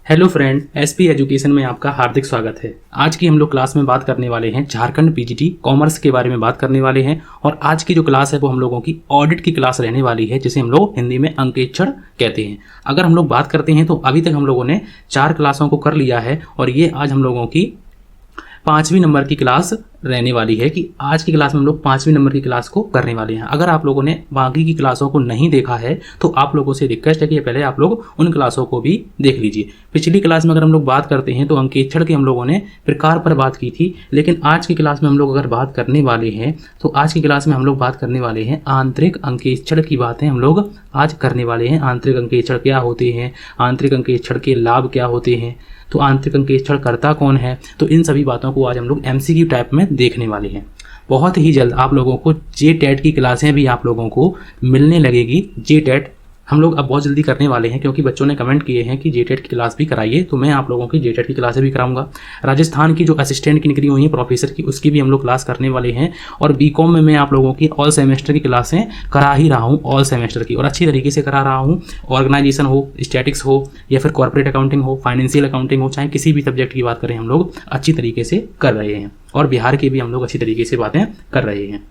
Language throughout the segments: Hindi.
हेलो फ्रेंड, एसपी एजुकेशन में आपका हार्दिक स्वागत है। आज की हम लोग क्लास में बात करने वाले हैं झारखंड पीजीटी कॉमर्स के बारे में बात करने वाले हैं। और आज की जो क्लास है वो हम लोगों की ऑडिट की क्लास रहने वाली है, जिसे हम लोग हिंदी में अंकेक्षण कहते हैं। अगर हम लोग बात करते हैं तो अभी तक हम लोगों ने 4 क्लासों को कर लिया है और ये आज हम लोगों की 5वीं नंबर की क्लास रहने वाली है कि आज की क्लास में हम लोग 5वीं नंबर की क्लास को करने वाले हैं। अगर आप लोगों ने बाकी की क्लासों को नहीं देखा है तो आप लोगों से रिक्वेस्ट है कि पहले आप लोग उन क्लासों को भी देख लीजिए। पिछली क्लास में अगर हम लोग बात करते हैं तो अंकेक्षण की हम लोगों ने प्रकार पर बात की थी, लेकिन आज की क्लास में हम लोग अगर बात करने वाले हैं तो आज की क्लास में हम लोग बात करने वाले हैं आंतरिक अंकेक्षण की बातें हम लोग आज करने वाले हैं। आंतरिक अंकेक्षण क्या होते हैं, आंतरिक अंकेक्षण के लाभ क्या होते हैं, तो आंतरिक अंकेक्षण करता कौन है, तो इन सभी बातों को आज हम लोग एमसीक्यू टाइप में देखने वाले हैं। बहुत ही जल्द आप लोगों को जेटेट की क्लासें भी आप लोगों को मिलने लगेगी। जेटेट हम लोग अब बहुत जल्दी करने वाले हैं क्योंकि बच्चों ने कमेंट किए हैं कि जेटेट की क्लास भी कराइए, तो मैं आप लोगों की जेटेट की क्लासें भी कराऊंगा। राजस्थान की जो असिस्टेंट की निकली हुई है प्रोफेसर की, उसकी भी हम लोग क्लास करने वाले हैं। और बीकॉम में मैं आप लोगों की ऑल सेमेस्टर की क्लासें करा ही रहा हूँ, ऑल सेमेस्टर की, और अच्छी तरीके से करा रहा हूँ। ऑर्गेनाइजेशन हो, स्टैटिक्स हो, या फिर कॉर्पोरेट अकाउंटिंग हो, फाइनेंशियल अकाउंटिंग हो, चाहे किसी भी सब्जेक्ट की बात करें, हम लोग अच्छी तरीके से कर रहे हैं। और बिहार की भी हम लोग अच्छी तरीके से बातें कर रहे हैं।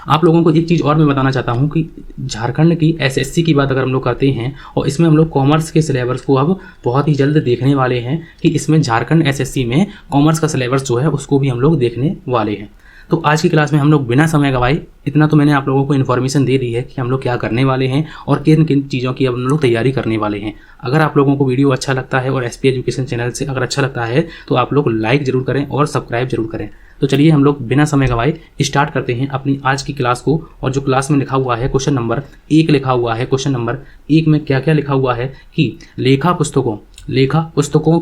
आप लोगों को एक चीज़ और मैं बताना चाहता हूं कि झारखंड की एसएससी की बात अगर हम लोग करते हैं और इसमें हम लोग कॉमर्स के सिलेबस को अब बहुत ही जल्द देखने वाले हैं कि इसमें झारखंड एसएससी में कॉमर्स का सिलेबस जो है उसको भी हम लोग देखने वाले हैं। तो आज की क्लास में हम लोग बिना समय गवाए, इतना तो मैंने आप लोगों को इन्फॉर्मेशन दे दी है कि हम लोग क्या करने वाले हैं और किन किन चीज़ों की अब हम लोग तैयारी करने वाले हैं। अगर आप लोगों को वीडियो अच्छा लगता है और एसपी एजुकेशन चैनल से अगर अच्छा लगता है तो आप लोग लाइक जरूर करें और सब्सक्राइब जरूर करें। तो चलिए हम लोग बिना समय गवाए स्टार्ट करते हैं अपनी आज की क्लास को। और जो क्लास में लिखा हुआ है क्वेश्चन नंबर 1 लिखा हुआ है। क्वेश्चन नंबर 1 में क्या क्या लिखा हुआ है कि लेखा पुस्तकों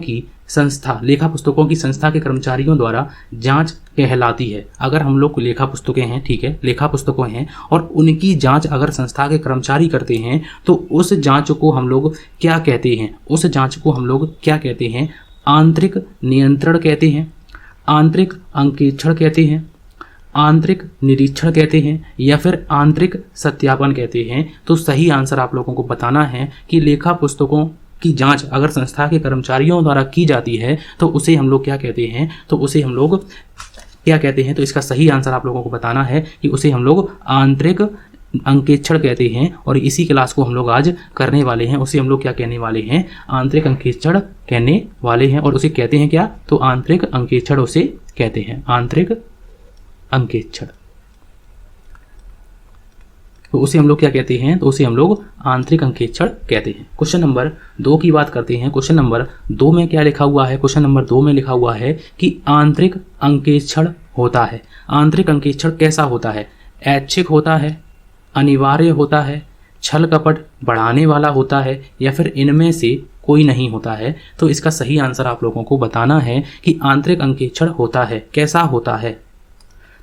की संस्था के कर्मचारियों द्वारा जांच कहलाती है। अगर हम लोग लेखा पुस्तकें हैं, ठीक है, लेखा पुस्तकें हैं और उनकी जांच अगर संस्था के कर्मचारी करते हैं तो उस जांच को हम लोग क्या कहते हैं, उस जांच को हम लोग क्या कहते हैं, आंतरिक नियंत्रण कहते हैं, आंतरिक अंकेक्षण कहते हैं, आंतरिक निरीक्षण कहते हैं, या फिर आंतरिक सत्यापन कहते हैं। तो सही आंसर आप लोगों को बताना है कि लेखा पुस्तकों की जांच अगर संस्था के कर्मचारियों द्वारा की जाती है तो उसे हम लोग क्या कहते हैं, तो उसे हम लोग क्या कहते हैं। तो इसका सही आंसर आप लोगों को बताना है कि उसे हम लोग आंतरिक अंकेक्षण कहते हैं। और इसी क्लास को हम लोग आज करने वाले हैं। उसे हम लोग क्या कहने वाले हैं, आंतरिक अंकेक्षण कहने वाले हैं। और उसे कहते हैं क्या, तो आंतरिक अंकेक्षण उसे कहते हैं, आंतरिक अंकेक्षण। तो उसे हम लोग क्या कहते हैं, तो उसे हम लोग आंतरिक अंकेक्षण कहते हैं। क्वेश्चन नंबर 2 की बात करते हैं। क्वेश्चन नंबर 2 में क्या लिखा हुआ है, क्वेश्चन नंबर 2 में लिखा हुआ है कि आंतरिक अंकेक्षण होता है। आंतरिक अंकेक्षण कैसा होता है, ऐच्छिक होता है, अनिवार्य होता है, छल कपट बढ़ाने वाला होता है, या फिर इनमें से कोई नहीं होता है। तो इसका सही आंसर आप लोगों को बताना है कि आंतरिक अंकेक्षण होता है, कैसा होता है।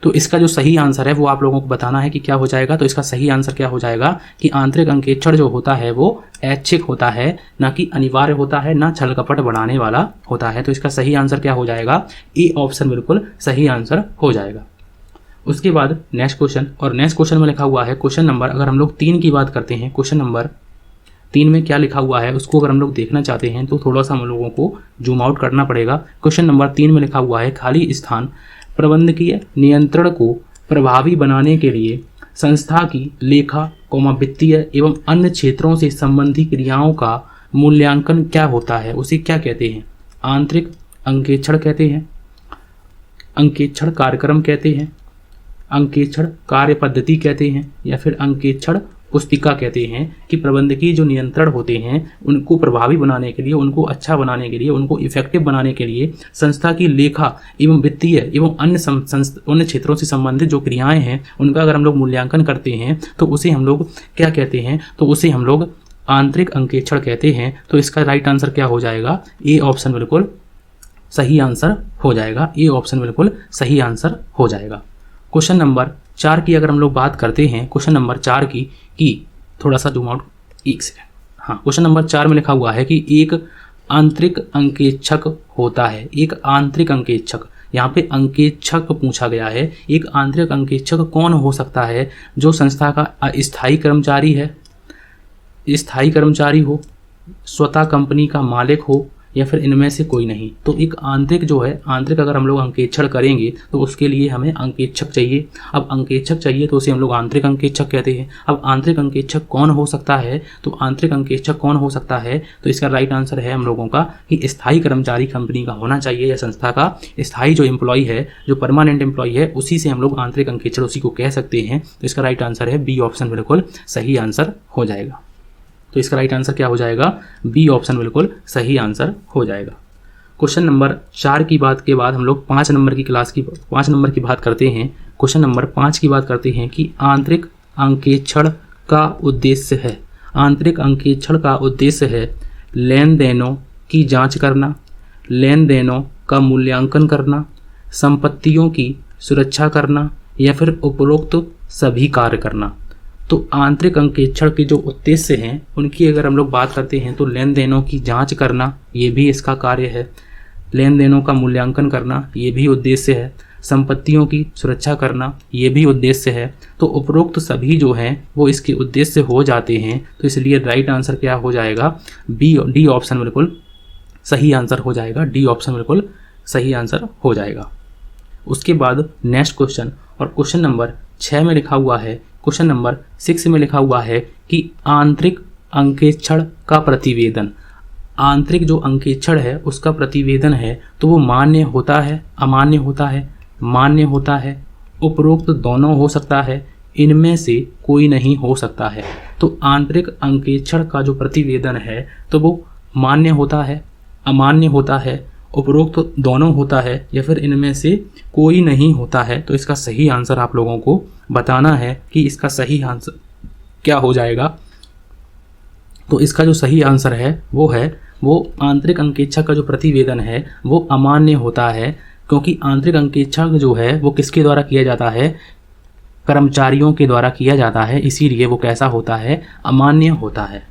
तो इसका जो सही आंसर है वो आप लोगों को बताना है कि क्या हो जाएगा। तो इसका सही आंसर क्या हो जाएगा कि आंतरिक अंकेक्षण जो होता है वो ऐच्छिक होता है, ना कि अनिवार्य होता है, ना छल कपट बढ़ाने वाला होता है। तो इसका सही आंसर क्या हो जाएगा, ए ऑप्शन बिल्कुल सही आंसर हो जाएगा। उसके बाद नेक्स्ट क्वेश्चन, और नेक्स्ट क्वेश्चन में लिखा हुआ है क्वेश्चन नंबर, अगर हम लोग 3 की बात करते हैं, क्वेश्चन नंबर 3 में क्या लिखा हुआ है उसको अगर हम लोग देखना चाहते हैं तो थोड़ा सा हम लोगों को जूम आउट करना पड़ेगा। क्वेश्चन नंबर 3 में लिखा हुआ है खाली स्थान प्रबंधकीय नियंत्रण को प्रभावी बनाने के लिए संस्था की लेखा, वित्तीय एवं अन्य क्षेत्रों से संबंधी क्रियाओं का मूल्यांकन क्या होता है, उसे क्या कहते हैं, आंतरिक अंकेक्षण कहते हैं, अंकेक्षण कार्यक्रम कहते हैं, अंकेक्षण कार्य पद्धति कहते हैं, या फिर अंकेक्षण पुस्तिका कहते हैं। कि प्रबंधकीय जो नियंत्रण होते हैं उनको प्रभावी बनाने के लिए, उनको अच्छा बनाने के लिए, उनको इफेक्टिव बनाने के लिए संस्था की लेखा एवं वित्तीय एवं अन्य क्षेत्रों से संबंधित जो क्रियाएं हैं उनका अगर हम लोग मूल्यांकन करते हैं तो उसे हम लोग क्या कहते हैं, तो उसे हम लोग आंतरिक अंकेक्षण कहते हैं। तो इसका राइट आंसर क्या हो जाएगा, ए ऑप्शन बिल्कुल सही आंसर हो जाएगा, ए ऑप्शन बिल्कुल सही आंसर हो जाएगा। क्वेश्चन नंबर 4 की अगर हम लोग बात करते हैं, क्वेश्चन नंबर 4 की थोड़ा सा जूम आउट, एक सेकंड, हाँ, क्वेश्चन नंबर 4 में लिखा हुआ है कि एक आंतरिक अंकेक्षक होता है। एक आंतरिक अंकेक्षक, यहाँ पे अंकेक्षक पूछा गया है। एक आंतरिक अंकेक्षक कौन हो सकता है, जो संस्था का अस्थायी कर्मचारी है, स्थायी कर्मचारी हो, स्वतः कंपनी का मालिक हो, या फिर इनमें से कोई नहीं। तो एक आंतरिक जो है, आंतरिक अगर हम लोग अंकेक्षण करेंगे तो उसके लिए हमें अंकेक्षक चाहिए। अब अंकेक्षक चाहिए तो उसे हम लोग आंतरिक अंकेक्षक कहते हैं। अब आंतरिक अंकेक्षक कौन हो सकता है, तो आंतरिक अंकेक्षक कौन हो सकता है, तो इसका राइट आंसर है हम लोगों का कि स्थायी कर्मचारी कंपनी का होना चाहिए या संस्था का स्थायी जो एम्प्लॉय है, जो परमानेंट एम्प्लॉय है, उसी से हम लोग आंतरिक अंकेक्षण उसी को कह सकते हैं। तो इसका राइट आंसर है बी ऑप्शन बिल्कुल सही आंसर हो जाएगा। तो इसका राइट आंसर क्या हो जाएगा, बी ऑप्शन बिल्कुल सही आंसर हो जाएगा। क्वेश्चन नंबर 4 की बात के बाद हम लोग 5 नंबर की बात करते हैं। क्वेश्चन नंबर 5 की बात करते हैं कि आंतरिक अंकेक्षण का उद्देश्य है, आंतरिक अंकेक्षण का उद्देश्य है लेन देनों की जांच करना, लेन देनों का मूल्यांकन करना, संपत्तियों की सुरक्षा करना या फिर उपरोक्त सभी कार्य करना। तो आंतरिक अंकेक्षण के जो उद्देश्य हैं उनकी अगर हम लोग बात करते हैं तो लेन देनों की जांच करना ये भी इसका कार्य है, लेन देनों का मूल्यांकन करना ये भी उद्देश्य है, संपत्तियों की सुरक्षा करना ये भी उद्देश्य है। तो उपरोक्त सभी जो हैं वो इसके उद्देश्य हो जाते हैं। तो इसलिए राइट आंसर क्या हो जाएगा, डी ऑप्शन बिल्कुल सही आंसर हो जाएगा, डी ऑप्शन बिल्कुल सही आंसर हो जाएगा। उसके बाद नेक्स्ट क्वेश्चन, और क्वेश्चन नंबर 6 में लिखा हुआ है, क्वेश्चन नंबर 6 में लिखा हुआ है कि आंतरिक अंकेक्षण का प्रतिवेदन, आंतरिक जो अंकेक्षण है उसका प्रतिवेदन है तो वो मान्य होता है, अमान्य होता है, मान्य होता है, उपरोक्त दोनों हो सकता है, इनमें से कोई नहीं हो सकता है। तो आंतरिक अंकेक्षण का जो प्रतिवेदन है तो वो मान्य होता है, अमान्य होता है, उपरोक्त दोनों होता है या फिर इनमें से कोई नहीं होता है। तो इसका सही आंसर आप लोगों को बताना है कि इसका सही आंसर क्या हो जाएगा। तो इसका जो सही आंसर है वो आंतरिक अंकेक्षक का जो प्रतिवेदन है वो अमान्य होता है, क्योंकि आंतरिक अंकेक्षक जो है वो किसके द्वारा किया जाता है, कर्मचारियों के द्वारा किया जाता है, इसीलिए वो कैसा होता है, अमान्य होता है।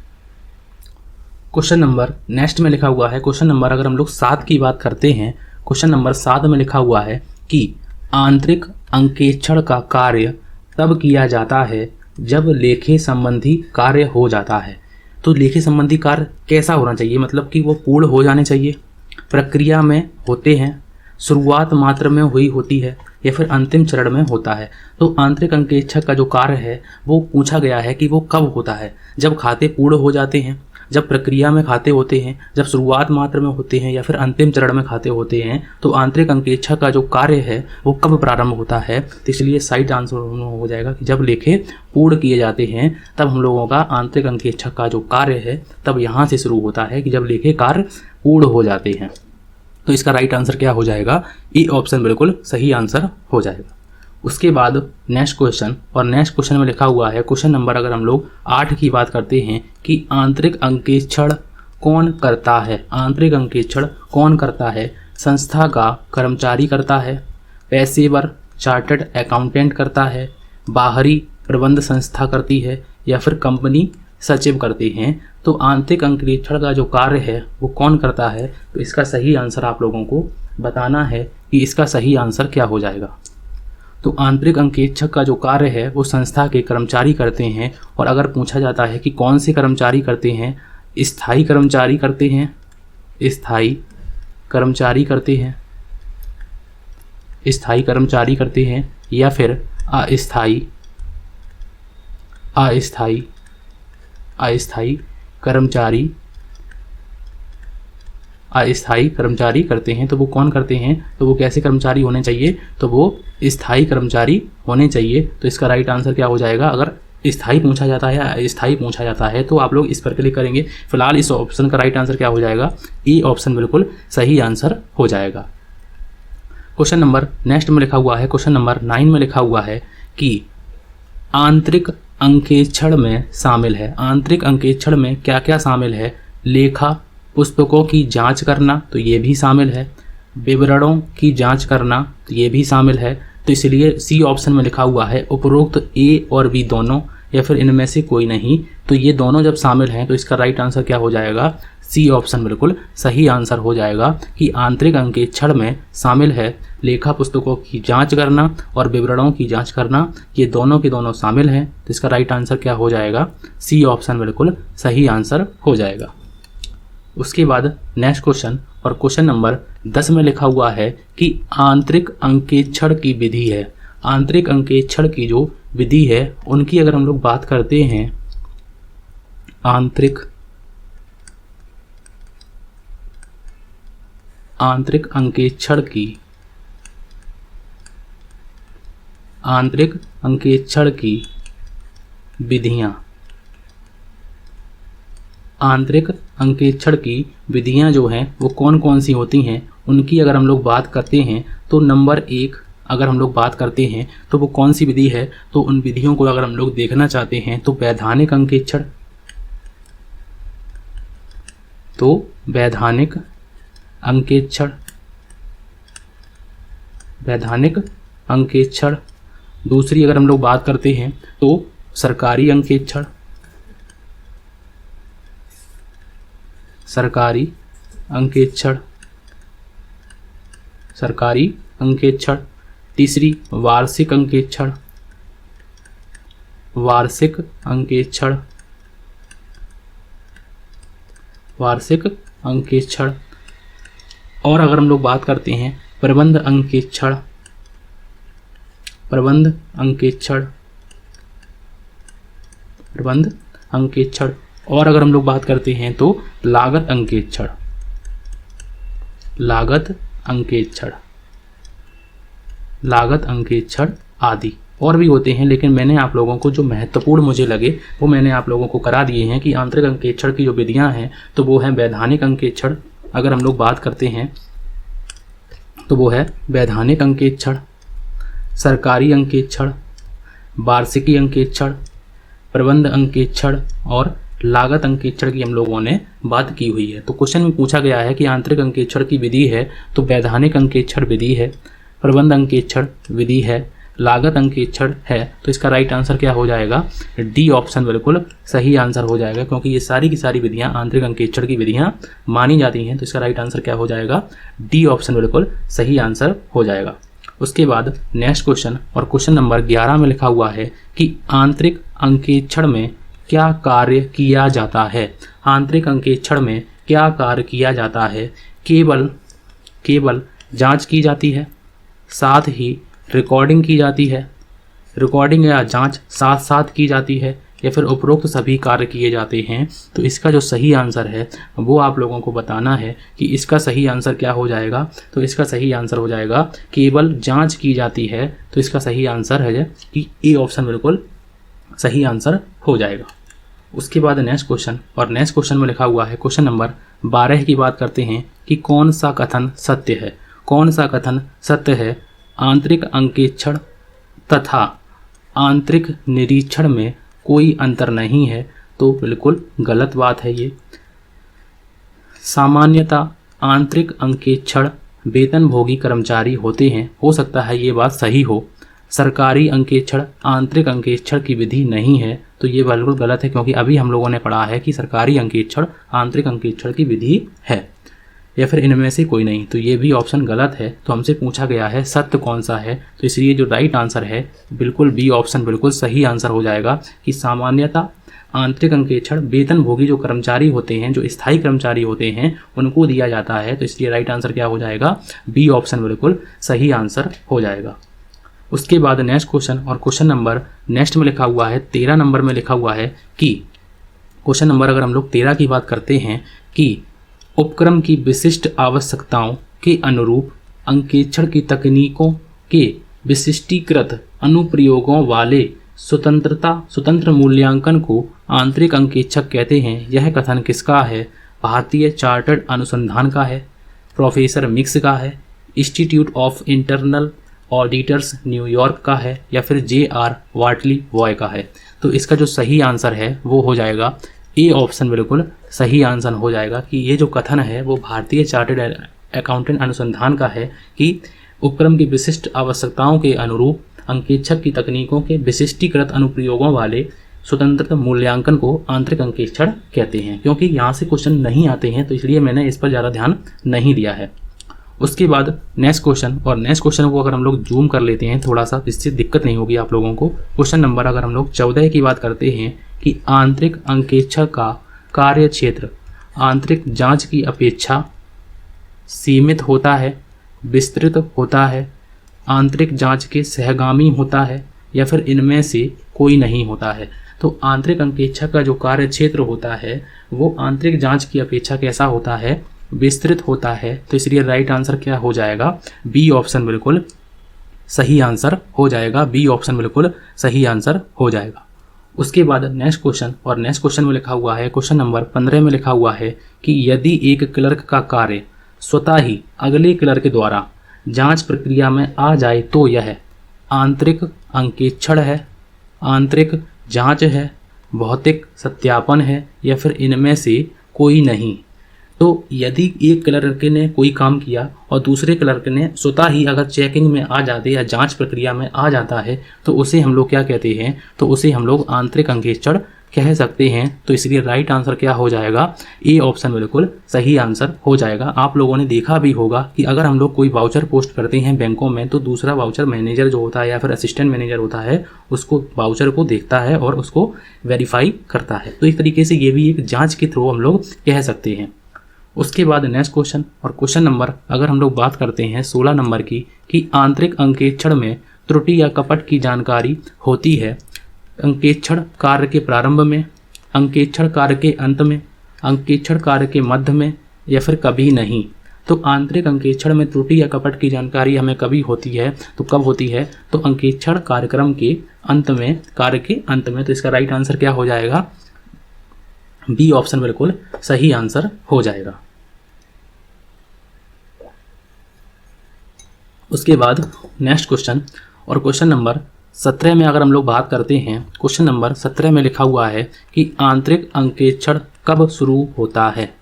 क्वेश्चन नंबर नेक्स्ट में लिखा हुआ है, क्वेश्चन नंबर अगर हम लोग 7 की बात करते हैं, क्वेश्चन नंबर 7 में लिखा हुआ है कि आंतरिक अंकेक्षण का कार्य तब किया जाता है जब लेखे संबंधी कार्य हो जाता है। तो लेखे संबंधी कार्य कैसा होना चाहिए, मतलब कि वो पूर्ण हो जाने चाहिए, प्रक्रिया में होते हैं, शुरुआत मात्र में हुई होती है या फिर अंतिम चरण में होता है। तो आंतरिक अंकेक्षक का जो कार्य है वो पूछा गया है कि वो कब होता है, जब खाते पूर्ण हो जाते हैं, जब प्रक्रिया में खाते होते हैं, जब शुरुआत मात्र में होते हैं या फिर अंतिम चरण में खाते होते हैं। तो आंतरिक अंकेक्षक का जो कार्य है वो कब प्रारंभ होता है, तो इसलिए साइड आंसर हो जाएगा कि जब लेखे पूर्ण किए जाते हैं तब हम लोगों का आंतरिक अंकेक्षक का जो कार्य है तब यहाँ से शुरू होता है कि जब लेखे कार्य पूर्ण हो जाते हैं। तो इसका राइट आंसर क्या हो जाएगा, ए ऑप्शन बिल्कुल सही आंसर हो जाएगा। उसके बाद नेक्स्ट क्वेश्चन, और नेक्स्ट क्वेश्चन में लिखा हुआ है, क्वेश्चन नंबर अगर हम लोग 8 की बात करते हैं कि आंतरिक अंकेक्षण कौन करता है, आंतरिक अंकेक्षण कौन करता है, संस्था का कर्मचारी करता है, पेशेवर चार्टर्ड अकाउंटेंट करता है, बाहरी प्रबंध संस्था करती है या फिर कंपनी सचिव करते हैं। तो आंतरिक अंकेक्षण का जो कार्य है वो कौन करता है, तो इसका सही आंसर आप लोगों को बताना है कि इसका सही आंसर क्या हो जाएगा। तो आंतरिक अंकेक्षक का जो कार्य है वो संस्था के कर्मचारी करते हैं, और अगर पूछा जाता है कि कौन से कर्मचारी करते हैं, स्थायी कर्मचारी करते हैं, स्थायी कर्मचारी करते हैं, स्थायी कर्मचारी करते हैं या फिर अस्थायी कर्मचारी करते हैं। तो वो कौन करते हैं, तो वो कैसे कर्मचारी होने चाहिए, तो वो स्थायी कर्मचारी होने चाहिए। तो इसका राइट आंसर क्या हो जाएगा, अगर स्थायी पूछा जाता है या अस्थायी पूछा जाता है तो आप लोग इस पर क्लिक करेंगे। फिलहाल इस ऑप्शन का राइट आंसर क्या हो जाएगा, ए ऑप्शन बिल्कुल सही आंसर हो जाएगा। क्वेश्चन नंबर नेक्स्ट में लिखा हुआ है, क्वेश्चन नंबर 9 में लिखा हुआ है कि आंतरिक अंकेक्षण में शामिल है, आंतरिक अंकेक्षण में क्या क्या शामिल है, लेखा पुस्तकों की जांच करना तो ये भी शामिल है, विवरणों की जांच करना तो ये भी शामिल है। तो इसलिए सी ऑप्शन में लिखा हुआ है उपरोक्त ए और बी दोनों या फिर इनमें से कोई नहीं। तो ये दोनों जब शामिल हैं तो इसका राइट आंसर क्या हो जाएगा, सी ऑप्शन बिल्कुल सही आंसर हो जाएगा कि आंतरिक अंकेक्षण में शामिल है लेखा पुस्तकों की जांच करना और विवरणों की जांच करना, ये दोनों के दोनों शामिल हैं। तो इसका राइट आंसर क्या हो जाएगा, सी ऑप्शन बिल्कुल सही आंसर हो जाएगा। उसके बाद नेक्स्ट क्वेश्चन और क्वेश्चन नंबर 10 में लिखा हुआ है कि आंतरिक अंकेक्षण की विधि है। आंतरिक अंकेक्षण की जो विधि है उनकी अगर हम लोग बात करते हैं, आंतरिक अंकेक्षण की विधियां, आंतरिक अंकेक्षण की विधियां जो हैं वो कौन कौन सी होती हैं, उनकी अगर हम लोग बात करते हैं तो नंबर 1 अगर हम लोग बात करते हैं तो वो कौन सी विधि है, तो उन विधियों को अगर हम लोग देखना चाहते हैं तो वैधानिक अंकेक्षण, वैधानिक अंकेक्षण। दूसरी अगर हम लोग बात करते हैं तो सरकारी अंकेक्षण, सरकारी अंकेक्षण। तीसरी वार्षिक अंकेक्षण, वार्षिक अंकेक्षण। और अगर हम लोग बात करते हैं प्रबंध अंकेक्षण, और अगर हम लोग बात करते हैं तो लागत अंकेक्षण आदि और भी होते हैं, लेकिन मैंने आप लोगों को जो महत्वपूर्ण मुझे लगे वो मैंने आप लोगों को करा दिए हैं कि आंतरिक अंकेक्षण की जो विधियां हैं तो वो है वैधानिक अंकेक्षण, अगर हम लोग बात करते हैं तो वो है वैधानिक अंकेक्षण, सरकारी अंकेक्षण, वार्षिकी अंकेक्षण, प्रबंध अंकेक्षण और लागत अंकेक्षण की हम लोगों ने बात की हुई है। तो क्वेश्चन में पूछा गया है कि आंतरिक अंकेक्षण की विधि है तो वैधानिक अंकेक्षण विधि है, प्रबंध अंकेक्षण विधि है, लागत अंकेक्षण है, तो इसका राइट आंसर क्या हो जाएगा? डी ऑप्शन बिल्कुल सही आंसर हो जाएगा, क्योंकि ये सारी की सारी विधियां आंतरिक अंकेक्षण की विधियां मानी जाती हैं। तो इसका राइट आंसर क्या हो जाएगा? डी ऑप्शन बिल्कुल सही आंसर हो जाएगा। उसके बाद नेक्स्ट क्वेश्चन और क्वेश्चन नंबर 11 में लिखा हुआ है कि आंतरिक अंकेक्षण में क्या कार्य किया जाता है? आंतरिक अंकेक्षण में क्या कार्य किया जाता है? केवल जांच की जाती है, साथ ही रिकॉर्डिंग की जाती है, रिकॉर्डिंग या जांच साथ साथ की जाती है, या फिर उपरोक्त सभी कार्य किए जाते हैं? तो इसका जो सही आंसर है वो आप लोगों को बताना है कि इसका सही आंसर क्या हो जाएगा। तो इसका सही आंसर हो जाएगा केवल जांच की जाती है। तो इसका सही आंसर है कि ए ऑप्शन बिल्कुल सही आंसर हो जाएगा। उसके बाद नेक्स्ट क्वेश्चन और नेक्स्ट क्वेश्चन में लिखा हुआ है क्वेश्चन नंबर 12 की बात करते हैं कि कौन सा कथन सत्य है? कौन सा कथन सत्य है? आंतरिक अंकेक्षण तथा आंतरिक निरीक्षण में कोई अंतर नहीं है, तो बिल्कुल गलत बात है ये। सामान्यतः आंतरिक अंकेक्षण वेतनभोगी कर्मचारी होते हैं, हो सकता है ये बात सही हो। सरकारी अंकेक्षण आंतरिक अंकेक्षण की विधि नहीं है, तो ये बिल्कुल गलत है, क्योंकि अभी हम लोगों ने पढ़ा है कि सरकारी अंकेक्षण आंतरिक अंकेक्षण की विधि है, या फिर इनमें से कोई नहीं। तो ये भी ऑप्शन गलत है। तो हमसे पूछा गया है सत्य कौन सा है, तो इसलिए जो राइट आंसर है बिल्कुल बी ऑप्शन बिल्कुल सही आंसर हो जाएगा कि सामान्यतः आंतरिक अंकेक्षण वेतनभोगी जो कर्मचारी होते हैं, जो स्थायी कर्मचारी होते हैं, उनको दिया जाता है। तो इसलिए राइट आंसर क्या हो जाएगा? बी ऑप्शन बिल्कुल सही आंसर हो जाएगा। उसके बाद नेक्स्ट क्वेश्चन और क्वेश्चन नंबर नेक्स्ट में लिखा हुआ है 13 नंबर में लिखा हुआ है कि क्वेश्चन नंबर अगर हम लोग 13 की बात करते हैं कि उपक्रम की विशिष्ट आवश्यकताओं के अनुरूप अंकेक्षण की तकनीकों के विशिष्टीकृत अनुप्रयोगों वाले स्वतंत्र मूल्यांकन को आंतरिक अंकेक्षक कहते हैं। यह कथन किसका है? भारतीय चार्टर्ड अनुसंधान का है, प्रोफेसर मिक्स का है, institute of internal auditors New York का है, या फिर JR वाटली वॉय का है? तो इसका जो सही आंसर है वो हो जाएगा ए ऑप्शन बिल्कुल सही आंसर हो जाएगा कि ये जो कथन है वो भारतीय चार्टर्ड अकाउंटेंट अनुसंधान का है कि उपक्रम की विशिष्ट आवश्यकताओं के अनुरूप अंकेक्षक की तकनीकों के विशिष्टीकृत अनुप्रयोगों वाले स्वतंत्र मूल्यांकन को आंतरिक अंकेक्षण कहते हैं। क्योंकि यहाँ से क्वेश्चन नहीं आते हैं तो इसलिए मैंने इस पर ज़्यादा ध्यान नहीं दिया है। उसके बाद नेक्स्ट क्वेश्चन और नेक्स्ट क्वेश्चन को अगर हम लोग जूम कर लेते हैं थोड़ा सा, इससे दिक्कत नहीं होगी आप लोगों को। क्वेश्चन नंबर अगर हम लोग 14 की बात करते हैं कि आंतरिक अंकेक्षण का कार्य क्षेत्र आंतरिक जांच की अपेक्षा सीमित होता है, विस्तृत होता है, आंतरिक जांच के सहगामी होता है, या फिर इनमें से कोई नहीं होता है। तो आंतरिक अंकेक्षक का जो कार्य क्षेत्र होता है वो आंतरिक जांच की अपेक्षा कैसा होता है, विस्तृत होता है। तो इसलिए राइट आंसर क्या हो जाएगा, बी ऑप्शन बिल्कुल सही आंसर हो जाएगा। बी ऑप्शन बिल्कुल सही आंसर हो जाएगा। उसके बाद नेक्स्ट क्वेश्चन, और नेक्स्ट क्वेश्चन में लिखा हुआ है, क्वेश्चन नंबर 15 में लिखा हुआ है कि यदि एक क्लर्क का कार्य स्वतः ही अगले क्लर्क द्वारा जांच प्रक्रिया में आ जाए तो यह आंतरिक अंकेक्षण है, आंतरिक जांच है, भौतिक सत्यापन है, या फिर इनमें से कोई नहीं। तो यदि एक क्लर्क ने कोई काम किया और दूसरे क्लर्क ने स्वतः ही अगर चेकिंग में आ जाते या जांच प्रक्रिया में आ जाता है तो उसे हम लोग क्या कहते हैं, तो उसे हम लोग आंतरिक अंकेक्षण कह सकते हैं। तो इसलिए राइट आंसर क्या हो जाएगा, ए ऑप्शन बिल्कुल सही आंसर हो जाएगा। आप लोगों ने देखा भी होगा कि अगर हम लोग कोई वाउचर पोस्ट करते हैं बैंकों में तो दूसरा वाउचर मैनेजर जो होता है या फिर असिस्टेंट मैनेजर होता है उसको वाउचर को देखता है और उसको वेरीफाई करता है। तो इस तरीके से ये भी एक जाँच के थ्रू हम लोग कह सकते हैं। उसके बाद नेक्स्ट क्वेश्चन, और क्वेश्चन नंबर अगर हम लोग बात करते हैं 16 नंबर की, कि आंतरिक अंकेक्षण में त्रुटि या कपट की जानकारी होती है अंकेक्षण कार्य के प्रारंभ में, अंकेक्षण कार्य के अंत में, अंकेक्षण कार्य के मध्य में, या फिर कभी नहीं। तो आंतरिक अंकेक्षण में त्रुटि या कपट की जानकारी हमें कभी होती है, तो कब होती है, तो अंकेक्षण कार्यक्रम के अंत में, कार्य के अंत में। तो इसका राइट आंसर क्या हो जाएगा, बी ऑप्शन बिल्कुल सही आंसर हो जाएगा। उसके बाद नेक्स्ट क्वेश्चन, और क्वेश्चन नंबर 17 में अगर हम लोग बात करते हैं, क्वेश्चन नंबर 17 में लिखा हुआ है कि आंतरिक अंकेक्षण कब शुरू होता है।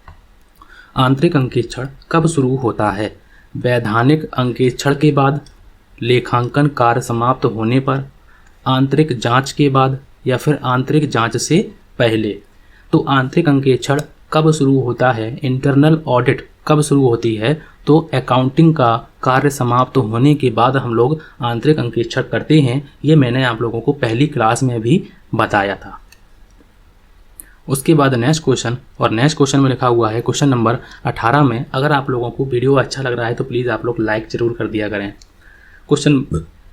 आंतरिक अंकेक्षण कब शुरू होता है, वैधानिक अंकेक्षण के बाद, लेखांकन कार्य समाप्त होने पर, आंतरिक जांच के बाद, या फिर आंतरिक जांच से पहले। तो आंतरिक अंकेक्षण कब शुरू होता है, इंटरनल ऑडिट कब शुरू होती है, तो अकाउंटिंग का कार्य समाप्त होने के बाद हम लोग आंतरिक अंकेक्षण करते हैं। ये मैंने आप लोगों को पहली क्लास में भी बताया था। उसके बाद नेक्स्ट क्वेश्चन, और नेक्स्ट क्वेश्चन में लिखा हुआ है क्वेश्चन नंबर 18 में। अगर आप लोगों को वीडियो अच्छा लग रहा है तो प्लीज़ आप लोग लाइक जरूर कर दिया करें। क्वेश्चन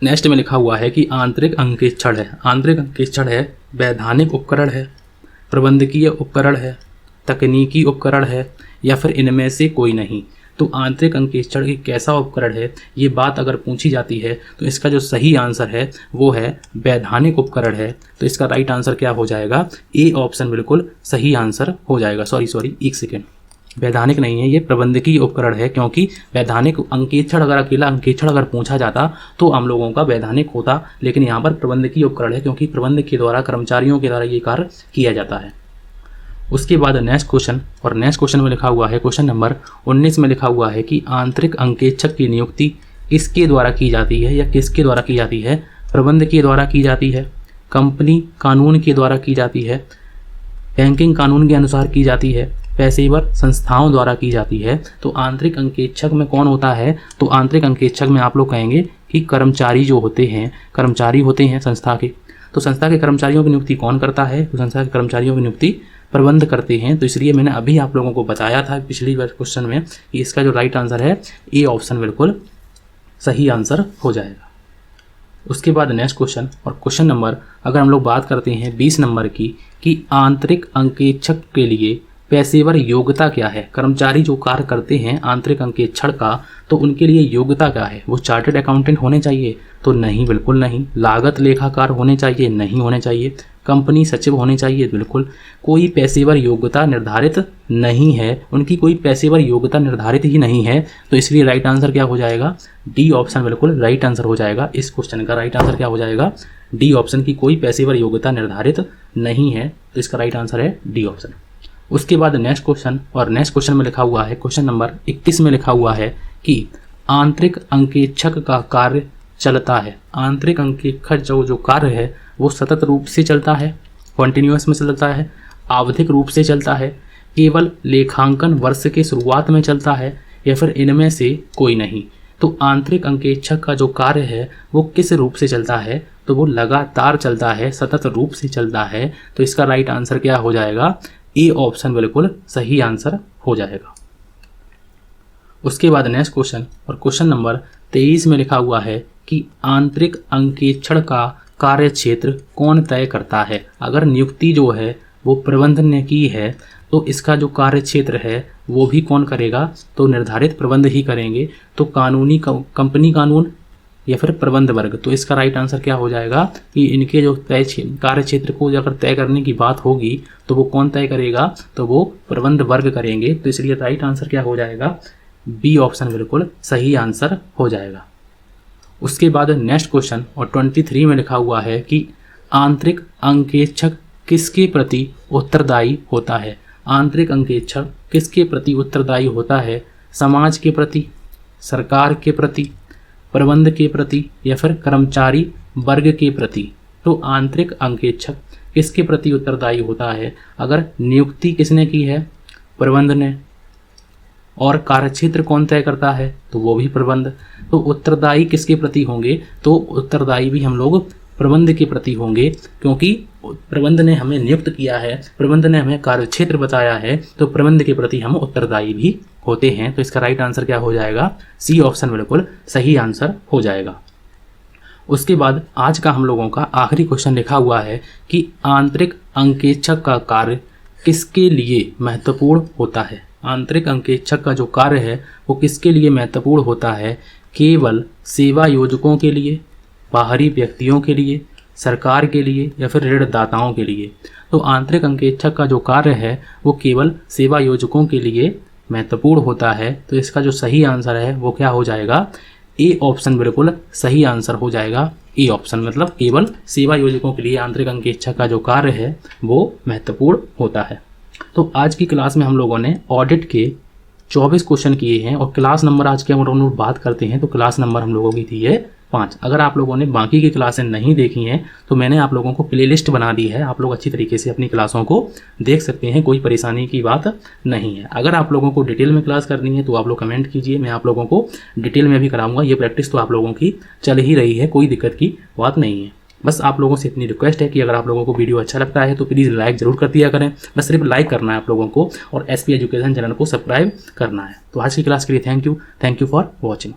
नेक्स्ट में लिखा हुआ है कि आंतरिक अंकेक्षण है, आंतरिक अंकेक्षण है, वैधानिक उपकरण है, प्रबंधकीय उपकरण है, तकनीकी उपकरण है, या फिर इनमें से कोई नहीं। तो आंतरिक अंकेक्षण एक कैसा उपकरण है, ये बात अगर पूछी जाती है तो इसका जो सही आंसर है वो है वैधानिक उपकरण है। तो इसका राइट आंसर क्या हो जाएगा, ए ऑप्शन बिल्कुल सही आंसर हो जाएगा। सॉरी एक सेकेंड, वैधानिक नहीं है, ये प्रबंधकीय उपकरण है, क्योंकि वैधानिक अंकेक्षण अगर अकेला अंकेक्षण अगर पूछा जाता तो हम लोगों का वैधानिक होता, लेकिन यहाँ पर प्रबंधकीय उपकरण है क्योंकि प्रबंध के द्वारा, कर्मचारियों के द्वारा ये कार्य किया जाता है। उसके बाद नेक्स्ट क्वेश्चन, और नेक्स्ट क्वेश्चन में लिखा हुआ है क्वेश्चन नंबर 19 में लिखा हुआ है कि आंतरिक अंकेक्षक की नियुक्ति किसके द्वारा की जाती है, या किसके द्वारा की जाती है, प्रबंध के द्वारा की जाती है, कंपनी कानून के द्वारा की जाती है, बैंकिंग कानून के अनुसार की जाती है, पेशेवर संस्थाओं द्वारा की जाती है। तो आंतरिक अंकेक्षक में कौन होता है, तो आंतरिक अंकेक्षक में आप लोग कहेंगे कि कर्मचारी जो होते हैं, कर्मचारी होते हैं संस्था के। तो संस्था के कर्मचारियों की नियुक्ति कौन करता है, तो संस्था के कर्मचारियों की नियुक्ति प्रबंध करते हैं। तो इसलिए मैंने अभी आप लोगों को बताया था पिछली बार क्वेश्चन में कि इसका जो राइट आंसर है ए ऑप्शन बिल्कुल सही आंसर हो जाएगा। उसके बाद नेक्स्ट क्वेश्चन, और क्वेश्चन नंबर अगर हम लोग बात करते हैं 20 नंबर की, कि आंतरिक अंकेक्षक के लिए पेशेवर योग्यता क्या है। कर्मचारी जो कार्य करते हैं आंतरिक अंकेक्षण का, तो उनके लिए योग्यता क्या है, वो चार्टर्ड अकाउंटेंट होने चाहिए, तो नहीं, बिल्कुल नहीं। लागत लेखाकार होने चाहिए, नहीं होने चाहिए। कंपनी सचिव होने चाहिए, बिल्कुल। कोई पेशेवर योग्यता निर्धारित नहीं है, उनकी कोई पेशेवर योग्यता निर्धारित ही नहीं है। तो इसलिए राइट आंसर क्या हो जाएगा, डी ऑप्शन बिल्कुल राइट आंसर हो जाएगा। इस क्वेश्चन का राइट आंसर क्या हो जाएगा, डी ऑप्शन की कोई पेशेवर योग्यता निर्धारित नहीं है। तो इसका राइट आंसर है डी ऑप्शन। उसके बाद नेक्स्ट क्वेश्चन, और नेक्स्ट क्वेश्चन में लिखा हुआ है क्वेश्चन नंबर 21 में लिखा हुआ है कि आंतरिक अंकेक्षक का कार्य चलता है। आंतरिक अंकेक्षक जो कार्य है वो सतत रूप से चलता है, कॉन्टिन्यूअस में चलता है, आवधिक रूप से चलता है, केवल लेखांकन वर्ष के शुरुआत में चलता है, या फिर इनमें से कोई नहीं। तो आंतरिक अंकेक्षक का जो कार्य है वो किस रूप से चलता है, तो वो लगातार चलता है, सतत रूप से चलता है। तो इसका राइट आंसर क्या हो जाएगा, ए ऑप्शन बिल्कुल सही आंसर हो जाएगा। उसके बाद नेक्स्ट क्वेश्चन और क्वेश्चन नंबर 23 में लिखा हुआ है कि आंतरिक अंकेक्षण का कार्य क्षेत्र कौन तय करता है। अगर नियुक्ति जो है वो प्रबंधन ने की है तो इसका जो कार्य क्षेत्र है वो भी कौन करेगा, तो निर्धारित प्रबंध ही करेंगे। तो कानूनी कंपनी कानून या फिर प्रबंध वर्ग, तो इसका राइट आंसर क्या हो जाएगा कि इनके जो तय कार्य क्षेत्र को अगर तय करने की बात होगी तो वो कौन तय करेगा, तो वो प्रबंध वर्ग करेंगे। तो इसलिए राइट आंसर क्या हो जाएगा, बी ऑप्शन बिल्कुल सही आंसर हो जाएगा। उसके बाद नेक्स्ट क्वेश्चन और 23 में लिखा हुआ है कि आंतरिक अंकेक्षक किसके प्रति उत्तरदायी होता है। आंतरिक अंकेक्षक किसके प्रति उत्तरदायी होता है, समाज के प्रति, सरकार के प्रति, प्रबंध के प्रति या फिर कर्मचारी वर्ग के प्रति। तो आंतरिक अंकेक्षक किसके प्रति उत्तरदायी होता है, अगर नियुक्ति किसने की है, प्रबंध ने, और कार्यक्षेत्र कौन तय करता है, तो वो भी प्रबंध। तो उत्तरदायी किसके प्रति होंगे, तो उत्तरदायी भी हम लोग प्रबंध के प्रति होंगे, क्योंकि प्रबंध ने हमें नियुक्त किया है, प्रबंध ने हमें कार्यक्षेत्र बताया है, तो प्रबंध के प्रति हम उत्तरदायी भी होते हैं। तो इसका राइट आंसर क्या हो जाएगा, सी ऑप्शन बिल्कुल सही आंसर हो जाएगा। उसके बाद आज का हम लोगों का आखिरी क्वेश्चन लिखा हुआ है कि आंतरिक अंकेक्षक का कार्य किसके लिए महत्वपूर्ण होता है। आंतरिक अंकेक्षक का जो कार्य है वो किसके लिए महत्वपूर्ण होता है, केवल सेवा योजकों के लिए, बाहरी व्यक्तियों के लिए, सरकार के लिए या फिर ऋणदाताओं के लिए। तो आंतरिक अंकेक्षक का जो कार्य है वो केवल सेवा योजकों के लिए महत्वपूर्ण होता है। तो इसका जो सही आंसर है वो क्या हो जाएगा, ए ऑप्शन बिल्कुल सही आंसर हो जाएगा। ए ऑप्शन मतलब केवल सेवा योजकों के लिए आंतरिक अंकेक्षक का जो कार्य है वो महत्वपूर्ण होता है। तो आज की क्लास में हम लोगों ने ऑडिट के 24 क्वेश्चन किए हैं और क्लास नंबर आज की हम लोग बात करते हैं तो क्लास नंबर हम लोगों की थी है 5। अगर आप लोगों ने बाकी की क्लासें नहीं देखी हैं तो मैंने आप लोगों को प्लेलिस्ट बना दी है, आप लोग अच्छी तरीके से अपनी क्लासों को देख सकते हैं, कोई परेशानी की बात नहीं है। अगर आप लोगों को डिटेल में क्लास करनी है तो आप लोग कमेंट कीजिए, मैं आप लोगों को डिटेल में भी कराऊंगा। ये प्रैक्टिस तो आप लोगों की चल ही रही है, कोई दिक्कत की बात नहीं है। बस आप लोगों से इतनी रिक्वेस्ट है कि अगर आप लोगों को वीडियो अच्छा लगता है तो प्लीज़ लाइक जरूर कर दिया करें। बस सिर्फ लाइक करना है आप लोगों को और एसपी एजुकेशन चैनल को सब्सक्राइब करना है। तो आज की क्लास के लिए थैंक यू फॉर वॉचिंग।